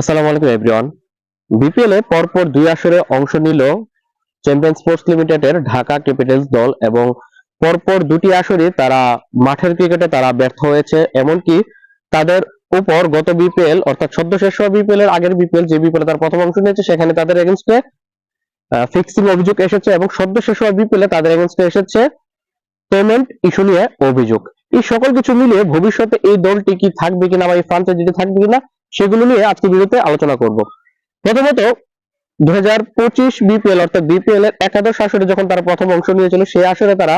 আসসালামু আলাইকুম everyone. BPL এ পরপর দুই আসরে অংশ নিল চ্যাম্পিয়ন স্পোর্টস লিমিটেডের ঢাকা ক্যাপিটালস দল এবং পরপর দুটি আসরে তারা মাঠের ক্রিকেটে তারা ব্যর্থ হয়েছে। এমনকি তাদের উপর গত বিপিএল অর্থাৎ সদ্য শেষ হওয়া বিপিএল এর আগের বিপিএল যে বিপিএল তার প্রথম অংশ নিয়েছে সেখানে তাদের এগেইনস্টে ফিক্সিং অভিযোগ এসেছে এবং সদ্য শেষ হওয়া বিপিএল এ তাদের এগেইনস্টে এসেছে পেমেন্ট ইস্যু নিয়ে অভিযোগ। এই সকল কিছু মিলিয়ে ভবিষ্যতে এই দলটি কি থাকবে কিনা বা এই ফ্র্যাঞ্চাইজিটি থাকবে কিনা সেগুলো নিয়ে আজকে ভিডিওতে আলোচনা করব। প্রথমত 2025 বিপিএল অর্থাৎ বিপিএল এর একাদশ আসরে যখন তারা প্রথম অংশ নিয়েছিল সেই আসরে তারা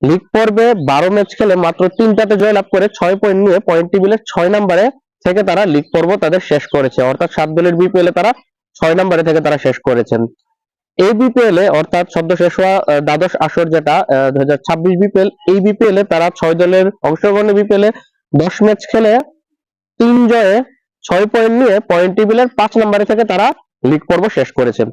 লিগ পর্বে 12 ম্যাচ খেলে মাত্র 3টাতে জয়লাভ করে 6 পয়েন্ট নিয়ে পয়েন্ট টেবিলের 6 নম্বরে থেকে তারা লিগ পর্ব তাদের শেষ করেছে। অর্থাৎ 7 দলের বিপিএল এ তারা 6 নম্বরে থেকে তারা শেষ করেছেন। এই বিপিএল এ অর্থাৎ সদ্য শেষ হওয়া দ্বাদশ আসর যেটা 2026 বিপিএল, এই বিপিএল এ তারা 6 দলের অংশগ্রহণে বিপিএল এ 10 ম্যাচ খেলে 3 জয়ে 6 পয়েন্ট নিয়ে পয়েন্ট টেবিলের 5 নম্বরে থেকে তারা লিগ পর্ব শেষ করেছেন।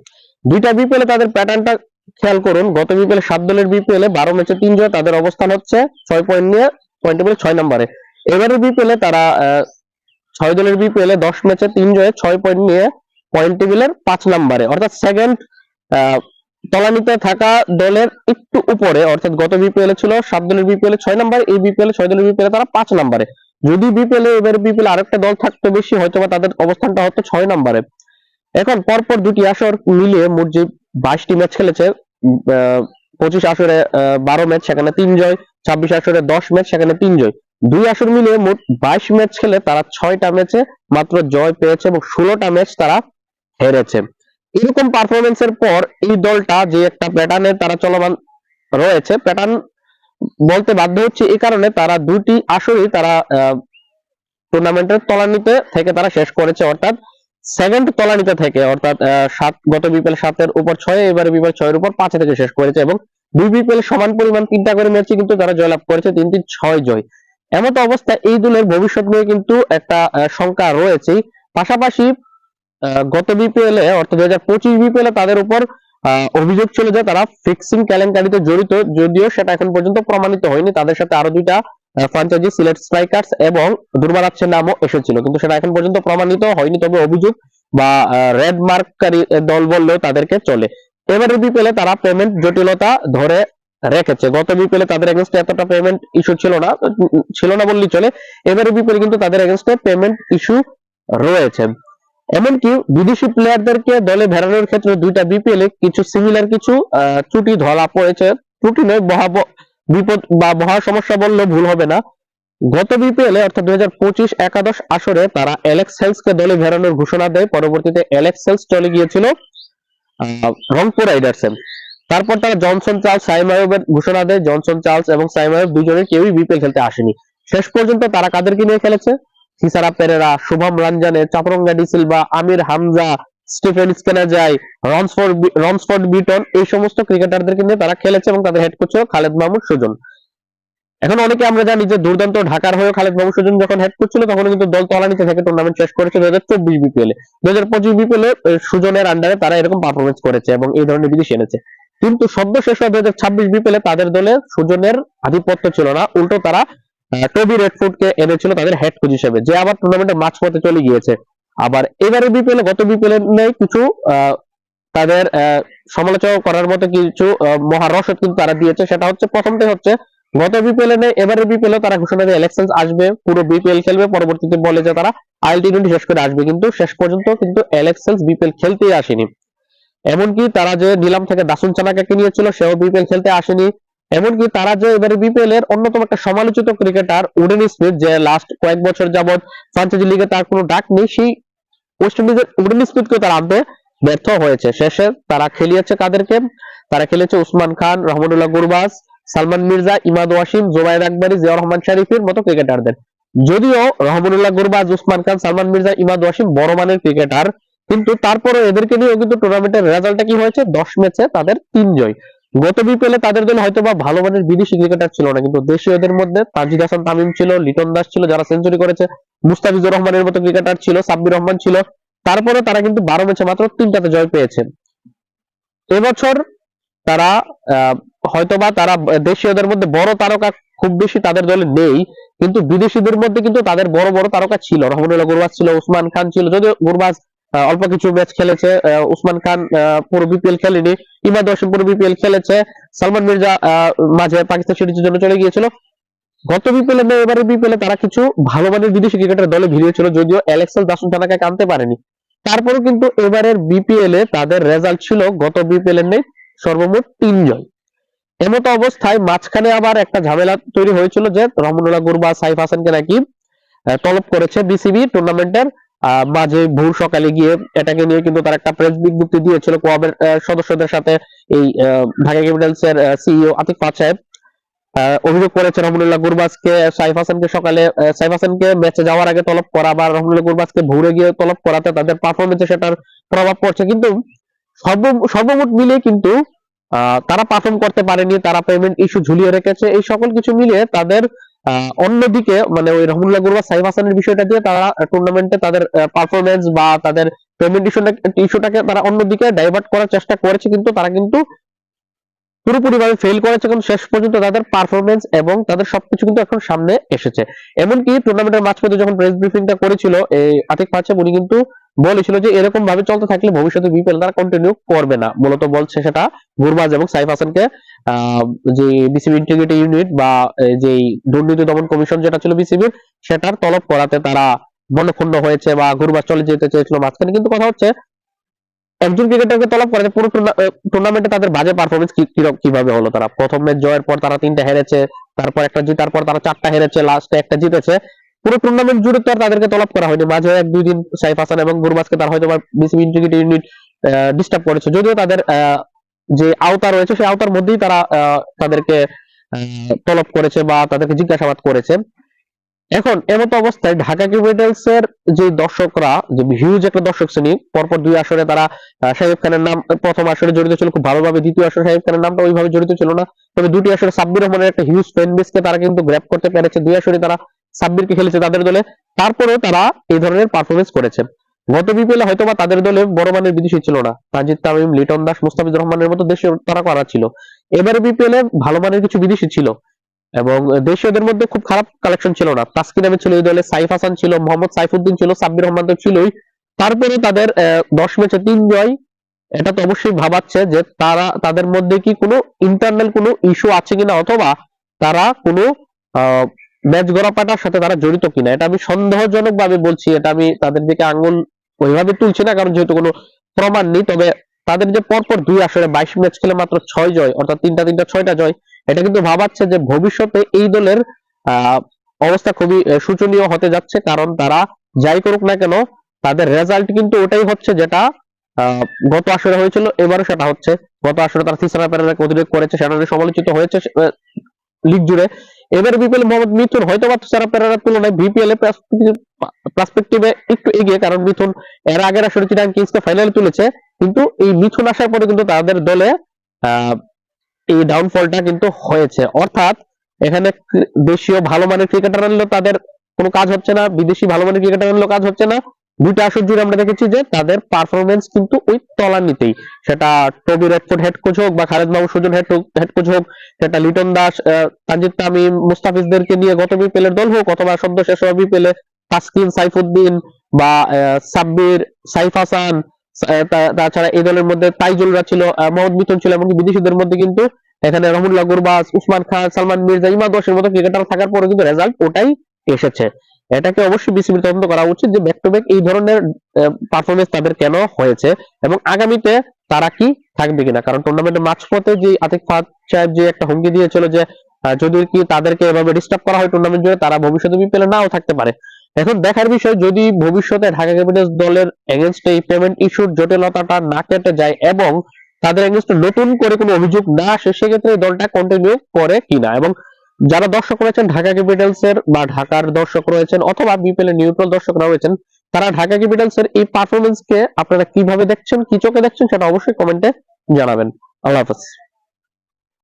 দুইটা বিপিএল এ তাদের প্যাটার্নটা খেয়াল করুন। গত বিপিএল 7 দলের বিপিএল এ 12 ম্যাচে 3 জয়, তাদের অবস্থান হচ্ছে 6 পয়েন্ট নিয়ে পয়েন্ট টেবিলে 6 নম্বরে। এবারে বিপিএল এ তারা 6 দলের বিপিএল এ 10 ম্যাচে 3 জয়ে 6 পয়েন্ট নিয়ে পয়েন্ট টেবিলের 5 নম্বরে, অর্থাৎ সেকেন্ড তলানিতে থাকা দলের একটু উপরে। অর্থাৎ গত বিপিএল এ ছিল 7 দলের বিপিএল এ 6 নম্বর, এই বিপিএল এ 6 দলের বিপিএল এ তারা 5 নম্বরে। যদি বিপিএল এ এবার বিপিএল আরেকটা দল থাকতো বেশি, হয়তোবা তাদের অবস্থানটা হতো 6 নম্বরে। এখন পরপর দুটি আসর মিলিয়ে মোট যে 22টি ম্যাচ খেলেছে, 25 আসরে 12 ম্যাচ সেখানে 3 জয়, 26 আসরে 10 ম্যাচ সেখানে 3 জয়, দুই আসর মিলিয়ে মোট 22 ম্যাচ খেলে তারা 6টা ম্যাচে মাত্র জয় পেয়েছে এবং 16টা ম্যাচ তারা হেরেছে। এরকম পারফরমেন্সের পর এই দলটা যে একটা প্যাটার্নে তারা চলমান রয়েছে, প্যাটার্ন বলতে বাধ্য হচ্ছে এই কারণে তারা দুটি আসরেই তারা টুর্নামেন্টের তলানিতে থেকে তারা শেষ করেছে। অর্থাৎ সেকেন্ড তলানিতে থেকে, অর্থাৎ গত বিপিএল 7 এর উপর 6, এবারে বিপিএল 6 এর উপর 5 থেকে শেষ করেছে এবং দুই বিপিএল সমান পরিমাণ 3টা করে ম্যাচে কিন্তু তারা জয়লাভ করেছে, 3-3 6 জয়। এমত অবস্থায় এই দলের ভবিষ্যৎ নিয়ে কিন্তু একটা শঙ্কা রয়েছেই। পাশাপাশি গত বিপিএল এ অর্থাৎ 2025 বিপিএল এ তাদের উপর অভিযোগ ছিল যে তারা ফিক্সিং কেলেঙ্কারিতে জড়িত, যদিও সেটা এখন পর্যন্ত প্রমাণিত হয়নি। তাদের সাথে আরো দুইটা ফ্র্যাঞ্চাইজি সিলেট স্ট্রাইকার্স এবং দুর্বারাচ্ছের নামও এসেছিল, কিন্তু সেটা এখন পর্যন্ত প্রমাণিত হয়নি। তবে অভিযোগ বা রেড মার্ককারী দল বললেও তাদেরকে চলে। এবারে বিপিএল এ তারা পেমেন্ট জটিলতা ধরে রেখেছে। গত বিপিএল এ তাদের এগেইনস্টে এতটা পেমেন্ট ইস্যু ছিল না বললেই চলে। এবারে বিপিএল কিন্তু তাদের এগেইনস্টে পেমেন্ট ইস্যু রয়েছে। এমনকি বিদেশি প্লেয়ারদেরকে দলে ভেড়ানোর ক্ষেত্রে দুইটা বিপিএল এ কিছু সিমিলার কিছু ত্রুটি ধরা পড়েছে। ত্রুটি নয়, বিপদ বা মহা সমস্যা বললেও ভুল হবে না। গত বিপিএল এ অর্থাৎ 2025 একাদশ আসরে তারা অ্যালেক্স হেলসকে দলে ভেড়ানোর ঘোষণা দেয়। পরবর্তীতে অ্যালেক্স হেলস চলে গিয়েছিল রংপুর রাইডার্সে। তারপর তারা জনসন চার্লস, সাইম আইয়ুবের ঘোষণা দেয়। জনসন চার্লস এবং সাইম আইয়ুব দুজনের কেউই বিপিএল খেলতে আসেনি। শেষ পর্যন্ত তারা কাদেরকে নিয়ে খেলেছে? সিসারা পেরেরা, শুভম রঞ্জনে, চাপরঙ্গা ডি সিলভা, আমির হামজা, স্টিফেন স্কেনাজাই, রনসফোর্ড বিটন, এই সমস্ত ক্রিকেটারদেরকে নিয়ে তারা খেলেছে এবং তাদের হেড কোচ ছিল খালেদ মাহমুদ সুজন। এখন অনেকে আমরা জানি যে দুর্দান্ত ঢাকার হয়ে খালেদ মাহমুদ সুজন যখন হেড কোচ ছিল তখন কিন্তু দল তলানিতে থেকে টুর্নামেন্ট শেষ করেছে 2024 বিপিএল এ। 2025 বিপিএল এ সুজনের আন্ডারে তারা এরকম পারফরমেন্স করেছে এবং এই ধরনের বিদেশি এনেছে। কিন্তু সদ্য শেষ হওয়া 2026 বিপিএল এ তাদের দলে সুজনের আধিপত্য ছিল না, উল্টো তারা টবি রেডফোর্ডকে এনেছিল তাদের হেড কোচ হিসেবে, যে আবার টুর্নামেন্টের মাঝপথে চলে গিয়েছে। আবার এবারে বিপিএল এ গত বিপিএল এর নেই কিছু তাদের সমালোচনা করার মতো কিছু মহারসদ কিন্তু তারা দিয়েছে। সেটা হচ্ছে, প্রথমটাই হচ্ছে গত বিপিএল এ নেই, এবারে বিপিএল এ তারা ঘোষণা দিয়ে ইলেকশন আসবে, পুরো বিপিএল খেলবে, পরবর্তীতে বলে যে তারা আইএল-টি20 শেষ করে আসবে, কিন্তু শেষ পর্যন্ত কিন্তু ইলেকশন বিপিএল খেলতেই আসেনি। এমনকি তারা যে নিলাম থেকে দাসুন চানাকে নিয়েছিল সেও বিপিএল খেলতে আসেনি। এমনকি তারা যে এবারে বিপিএল এর অন্যতম একটা সমালোচিত ক্রিকেটার উডেন স্মিথ, যে লাস্ট কয়েক বছর যাবত ফ্র্যাঞ্চাইজি লিগে তার কোনো ডাক নেই, সেই ওয়েস্ট ইন্ডিজের উডেন স্মিথকে তারা আনতে ব্যর্থ হয়েছে। শেষে তারা খেলিয়েছে কাদেরকে? তারা খেলেছে উসমান খান, রহমতুল্লাহ গুরবাজ, সালমান মির্জা, ইমাদ ওয়াসিম, জোবায়ের আকবরী, জিয়াউর রহমান শরীফের মতো ক্রিকেটারদের। যদিও রহমতুল্লাহ গুরবাজ, উসমান খান, সালমান মির্জা, ইমাদ ওয়াসিম বড় মানের ক্রিকেটার, কিন্তু তারপরে এদেরকে নিয়েও কিন্তু টুর্নামেন্টের রেজাল্টটা কি হয়েছে? 10 ম্যাচে তাদের 3 জয়। গত বিপিএল এ তাদের দলে হয়তো বা ভালো মানের বিদেশি ক্রিকেটার ছিল না, কিন্তু দেশীয়দের মধ্যে তানজিদ হাসান তামিম ছিল, লিটন দাস ছিল যারা সেঞ্চুরি করেছে, মুস্তাফিজুর রহমানের মতো ক্রিকেটার ছিল, সাব্বির রহমান ছিল। তারপরে তারা কিন্তু 12 ম্যাচে মাত্র 3টাতে জয় পেয়েছে। এবছর তারা হয়তোবা তারা দেশীয়দের মধ্যে বড় তারকা খুব বেশি তাদের দলে নেই, কিন্তু বিদেশিদের মধ্যে কিন্তু তাদের বড় বড় তারকা ছিল। রহমানুল্লাহ গুরবাজ ছিল, উসমান খান ছিল, যদিও গুরবাজ অল্প কিছু ম্যাচ খেলেছে, উসমান খান পুরো বিপিএল খেলেনি, ইমাদ ওয়াসিম পুরো বিপিএল খেলেছে, সালমান মির্জা মাঝে পাকিস্তান সিরিজের জন্য চলে গিয়েছিল। গত বিপিএল এ এবারে বিপিএল এ তারা কিছু ভালো মানের বিদেশি ক্রিকেটার দলে ভিড়িয়েছিল, যদিও অ্যালেক্সেল দাসুন টানাকে আনতে পারেনি। তারপরেও কিন্তু এবারের বিপিএল এ তাদের রেজাল্ট ছিল গত বিপিএল এর নেই সর্বমোট 3 জয়। এমতো অবস্থায় মাঝখানে আবার একটা ঝামেলা তৈরি হয়েছিল যে রহমানুল্লাহ গুরবাজ, সাইফ হাসানকে নাকি তলব করেছে বিসিবি টুর্নামেন্টের মাঝে ভোর সকালে গিয়ে। এটাকে নিয়ে কিন্তু তারা একটা প্রেস বিজ্ঞপ্তি দিয়েছিল কোয়াবের সদস্যদের সাথে। এই ঢাকা ক্যাপিটালস এর সিইও আতিক ফাত সাহেব অভিযোগ করেছে রহমানুল্লাহ গুরবাজকে, সাইফ হাসানকে সকালে, সাইফ হাসানকে ম্যাচে যাওয়ার আগে তলব করা বা রহমানুল্লাহ গুরবাজকে ভোরে গিয়ে তলব করাতে তাদের পারফরমেন্সে সেটার প্রভাব পড়ছে। কিন্তু সর্বমোট মিলিয়ে কিন্তু তারা পারফর্ম করতে পারেনি, তারা পেমেন্ট ইস্যু ঝুলিয়ে রেখেছে। এই সকল কিছু মিলিয়ে তাদের অন্যদিকে মানে ওই রহমানুল্লাহ গুরবাজ, সাইফ হাসানের বিষয়টা দিয়ে তারা টুর্নামেন্টে তাদের পারফরমেন্স বা তাদের পেমেন্ট ইস্যুটাকে তারা অন্যদিকে ডাইভার্ট করার চেষ্টা করেছে, কিন্তু তারা কিন্তু পুরোপুরি ভাবে ফেল করেছে। কিন্তু শেষ পর্যন্ত তাদের পারফরমেন্স এবং তাদের সবকিছু কিন্তু এখন সামনে এসেছে। এমনকি টুর্নামেন্টের মাঝপথে যখন প্রেস ব্রিফিংটা করেছিল এই আতিক ফাতসাব, উনি কিন্তু বলেছিল যে এরকম ভাবে চলতে থাকলে ভবিষ্যতে বিপিএল তারা কন্টিনিউ করবে না। মূলত বলছে সেটা গুরবাজ এবং সাইফ হাসানকে যে বিসিবি ইন্টিগ্রিটি ইউনিট বা যে দুর্নীতি দমন কমিশন যেটা ছিল বিসিবির, সেটার তলব করাতে তারা মনক্ষুণ্ণ হয়েছে বা গুরবাজ চলে যেতে চেয়েছিল মাঝখানে। কিন্তু কথা হচ্ছে একজন ক্রিকেটারকে তলব করে পুরো টুর্নামেন্টে তাদের বাজে পারফরমেন্স কিভাবে হলো। তারা প্রথম ম্যাচ জয়ের পর তারা 3টা হেরেছে, তারপর একটা জিতার পর তারা 4টা হেরেছে, লাস্টে একটা জিতেছে। পুরো টুর্নামেন্ট জুড়ে তো আর তাদেরকে তলব করা হয়নি, মাঝে 1-2 দিন সাইফ হাসান এবং গুরবাজকে তার হয়তো বিসিবি ইন্টিগ্রিটি ইউনিট ডিস্টার্ব করেছে, যদিও তাদের যে আওতা রয়েছে সেই আওতার মধ্যেই তারা তাদেরকে তলব করেছে বা তাদেরকে জিজ্ঞাসাবাদ করেছে। এখন এমতো অবস্থায় ঢাকা ক্যাপিটালস এর যে দর্শকরা, যে হিউজ একটা দর্শক শ্রেণী, পরপর 2 আসরে তারা শাকিব খানের নাম প্রথম আসরে জড়িত ছিল খুব ভালোভাবে, দ্বিতীয় আসরে শাকিব খানের নামটা ওইভাবে জড়িত ছিল না, তবে 2টি আসরে সাব্বির রহমানের একটা হিউজ ফ্যান বেসকে তারা কিন্তু গ্র্যাব করতে পেরেছে। 2 আসরে তারা সাব্বিরকে খেলেছে তাদের দলে, তারপরেও তারা এই ধরনের পারফরমেন্স করেছে। গত বিপিএল এ হয়তোবা তাদের দলে বড় মানের বিদেশি ছিল না, তানজিদ তামিম, লিটন দাস, মুস্তাফিজুর রহমানের মতো দেশীয় তারা করা ছিল। এবারে বিপিএল এ ভালো মানের কিছু বিদেশি ছিল এবং দেশীয়দের মধ্যে খুব খারাপ কালেকশন ছিল না। তাসকিন আহমেদ ছিল এই দলে, সাইফ হাসান ছিল, মোহাম্মদ সাইফুদ্দিন ছিল, সাব্বির রহমান তো ছিলই। তারপরে তাদের 10 ম্যাচে 3 জয়। এটা তো অবশ্যই ভাবাচ্ছে যে তারা তাদের মধ্যে কি কোনো ইন্টারনাল কোনো ইস্যু আছে কিনা, অথবা তারা কোনো ম্যাচ গড়াপাটার সাথে তারা জড়িত কিনা। এটা আমি সন্দেহজনক ভাবে বলছি, এটা আমি তাদের দিকে আঙ্গুল ওইভাবে তুলছি না, কারণ যেহেতু কোনো প্রমাণ নেই। তবে তাদের যে পরপর 2 আসরে 22 ম্যাচ খেলে মাত্র 6 জয়, অর্থাৎ 6টা জয়, এটা কিন্তু ভাবাচ্ছে যে ভবিষ্যতে এই দলের অবস্থা খুবই শোচনীয় হতে যাচ্ছে। কারণ তারা যাই করুক না কেন তাদের রেজাল্ট কিন্তু ওটাই হচ্ছে যেটা গত আসরে হয়েছিল, এবারও সেটা হচ্ছে। গত আসরে তারা থিসারা পেরেরাকে অতিরিক্ত করেছে, সেটা নিয়ে সমালোচিত হয়েছে লিগ জুড়ে। এবার বিপিএল মোহাম্মদ মিথুন হয়তো বা থিসারা পেরেরার তুলনায় বিপিএল এ পার্সপেক্টিভে একটু এগিয়ে, কারণ মিথুন এর আগের আসরে চিটাগং কিংসকে ফাইনালে তুলেছে। কিন্তু এই মিথুন আসার পরে কিন্তু তাদের দলে এই ডাউনফলটা কিন্তু হয়েছে। অর্থাৎ এখানে দেশীয় ভালো মানের ক্রিকেটার আনলেও তাদের কোনো কাজ হচ্ছে না, বিদেশি ভালো মানের ক্রিকেটার আনলেও কাজ হচ্ছে না। 2টা আসর জুড়ে আমরা দেখেছি যে তাদের পারফরমেন্স কিন্তু ওই তলানিতেই, সেটা টবি রেডফোর্ড হেড কোচ হোক বা খালেদ মাহমুদ সুজন হেড কোচ হোক, সেটা লিটন দাস, তানজিদ তামিম, মুস্তাফিজদেরকে নিয়ে গত বিপিএল এর দল হোক, অথবা সদ্য শেষ হওয়া বিপিএল এ তাসকিন, সাইফুদ্দিন বা সাব্বির, সাইফ হাসান, তাছাড়া এই দলের মধ্যে তাইজুলরা ছিল, মোহাম্মদ মিথুন ছিল, এমনকি বিদেশিদের মধ্যে কিন্তু এখানে রহমুল্লাহ গুরবাজ, উসমান খান, সালমান মির্জা, ইমাদ ওয়াসিমের মতো ক্রিকেটার থাকার পরে কিন্তু রেজাল্ট ওটাই এসেছে। এটাকে অবশ্যই বিসিবির তদন্ত করা উচিত যে ব্যাক টু ব্যাক এই ধরনের পারফরমেন্স তাদের কেন হয়েছে এবং আগামীতে তারা কি থাকবে কিনা। কারণ টুর্নামেন্টের মাঝপথে যে আতিক ফাত সাহেব যে একটা হুমকি দিয়েছিল যে যদি কি তাদেরকে এভাবে ডিস্টার্ব করা হয় টুর্নামেন্ট জুড়ে, তারা ভবিষ্যতে বিপিএল নাও থাকতে পারে। এখন দেখার বিষয় যদি ভবিষ্যতে ঢাকা ক্যাপিটালস দলের এগেইনস্টে এই পেমেন্ট ইস্যুর জটিলতাটা না কেটে যায় এবং তাদের এগেইনস্টে নতুন করে কোনো অভিযোগ না আসে, সেক্ষেত্রে এই দলটা কন্টিনিউ করে কিনা। এবং যারা দর্শক রয়েছেন ঢাকা ক্যাপিটালস এর বা ঢাকার দর্শক রয়েছেন অথবা বিপিএল এর নিউট্রাল দর্শকরা রয়েছেন, তারা ঢাকা ক্যাপিটালস এর এই পারফরমেন্স কে আপনারা কিভাবে দেখছেন, কি চোখে দেখছেন, সেটা অবশ্যই কমেন্টে জানাবেন। আল্লাহ হাফেজ।